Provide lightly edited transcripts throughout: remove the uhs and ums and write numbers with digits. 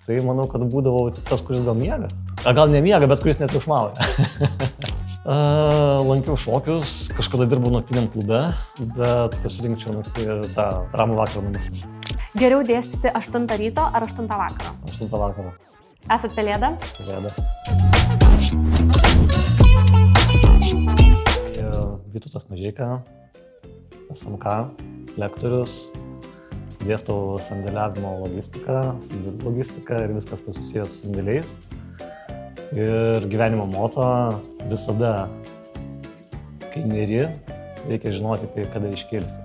Tai manau, kad būdavau tas, kuris gal miega. Gal nemiega, bet kuris netriukšmauja. Lankiau šokius, kažkada dirbau naktiniam klube, bet pasirinkčiau naktį tą ramų vakarą namuose. Geriau dėstyti 8 ryto ar 8 vakaro? 8 vakaro. Esat pelėda? Pelėda. Vytautas Mažeika, SMK, lektorius, dėstau sandėliavimo logistiką, sandėlių logistiką ir viskas, kas susijęs su sandėliais. Ir gyvenimo moto visada, kai neri, reikia žinoti, kada iškilsi.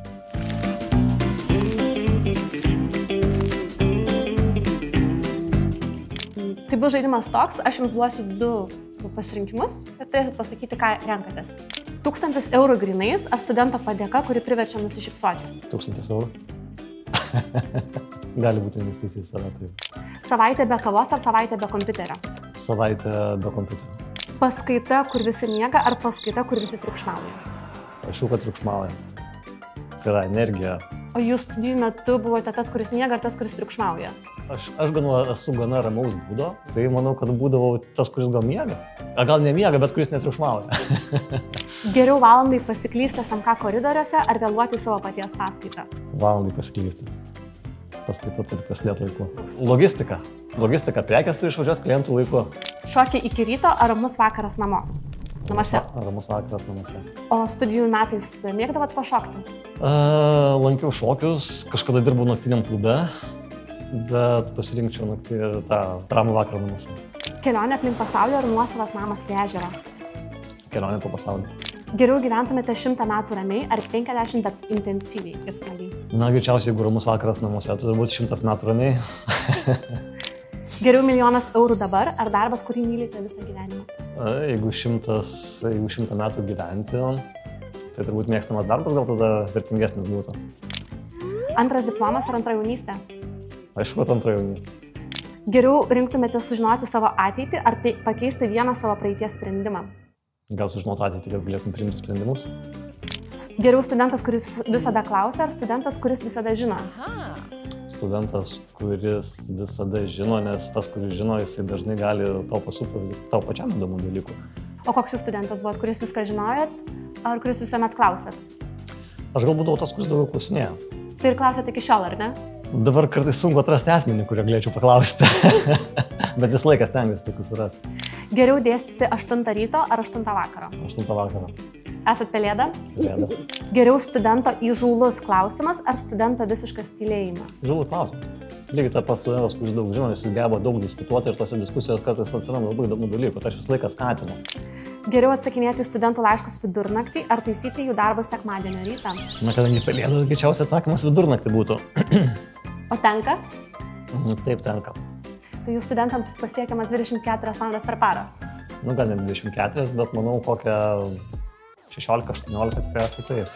Tai bus žaidimas toks, aš jums duosiu 2 pasirinkimus ir turėsit pasakyti, ką renkatės. 1000 eurų grynais ar studento padėka, kuri priverčia nusišypsoti? 1000 eurų. Gali būti investicija į save. Tai. Savaitė be kavos ar savaitė be kompiuterio? Savaitė be kompiuterio. Paskaita, kur visi miega, ar paskaita, kur visi triukšmauja? Aš jau, kad triukšmauja. Tai yra energija. O jūs studijų metu buvote tas, kuris miega, ar tas, kuris triukšmauja? Aš esu gana ramaus būdo, tai manau, kad būdavau tas, kuris gal miega. Gal nemiega, bet kuris netriukšmauja. Geriau valandai pasiklysti SMK koridoriuose ar vėluoti savo paties paskaitą? Valandai pasiklysti. Paskaita turi prasidėti laiku. Logistika. Logistika, prekės turi išvažiuoti klientų laiku. Šokiai iki ryto ar ramus vakaras namo? Namuose. Ramus vakaras namuose. O studijų metais mėgdavot pašokti? Lankiau šokius, kažkada dirbau naktiniam klube, bet pasirinkčiau naktį tą ramų vakarą namuose. Kelionė aplink pasaulį ar nuosavas namas prie ežero? Kelionė po pasaulį. Geriau gyventumėte 100 metų ramiai ar 50, bet intensyviai ir smagiai? Na, greičiausiai, jeigu ramus vakaras namuose, tai turbūt 100 metų ramiai. Geriau 1 000 000 eurų dabar ar darbas, kurį mylite visą gyvenimą? Jeigu 100 metų gyventi, tai turbūt mėgstamas darbas gal tada vertingesnis būtų. Antras diplomas ar antra jaunystė? Aišku, kad antra jaunystė. Geriau rinktumėte sužinoti savo ateitį ar pakeisti vieną savo praeities sprendimą? Gal sužinoti ateitį, kad galėtum priimti sprendimus? Geriau studentas, kuris visada klausia, ar studentas, kuris visada žino? Studentas, kuris visada žino, nes tas, kuris žino, jisai dažnai gali tau pasupranti tau pačiam įdomų dalykų. O koks jūs studentas buvot, kuris viską žinojot, ar kuris visuomet klausėt? Aš gal būdavau tas, kuris daugiau klausinėjo. Tai ir klausėt iki šiol, ar ne? Dabar kartais sunku atrasti asmenį, kurio galėčiau paklausti. Bet vis laikas stengiuosi tokius surasti. Geriau dėstyti 8 ryto ar 8 vakaro? 8 vakaro. Esat pelėda? Pelėda. Geriau studento įžūlus klausimas ar studento visiškas tylėjimas? Įžūlus klausimas. Lygiai tas pats studentas, kuris daug žino, jis geba daug diskutuoti ir tose diskusijose kartais atsiranda labai įdomių dalykų, tai aš visą laiką skatinu. Geriau atsakinėti studentų laiškus vidurnaktį ar taisyti jų darbą sekmadienio rytą? Na, kadangi pelėda, greičiausiai atsakymas vidurnaktį būtų. O tenka? Taip, tenka. Tai jūs studentams pasiekiama 24 valandas per parą? Nu, gal ne 24, bet manau kokią 16-18 tikriausiai taip.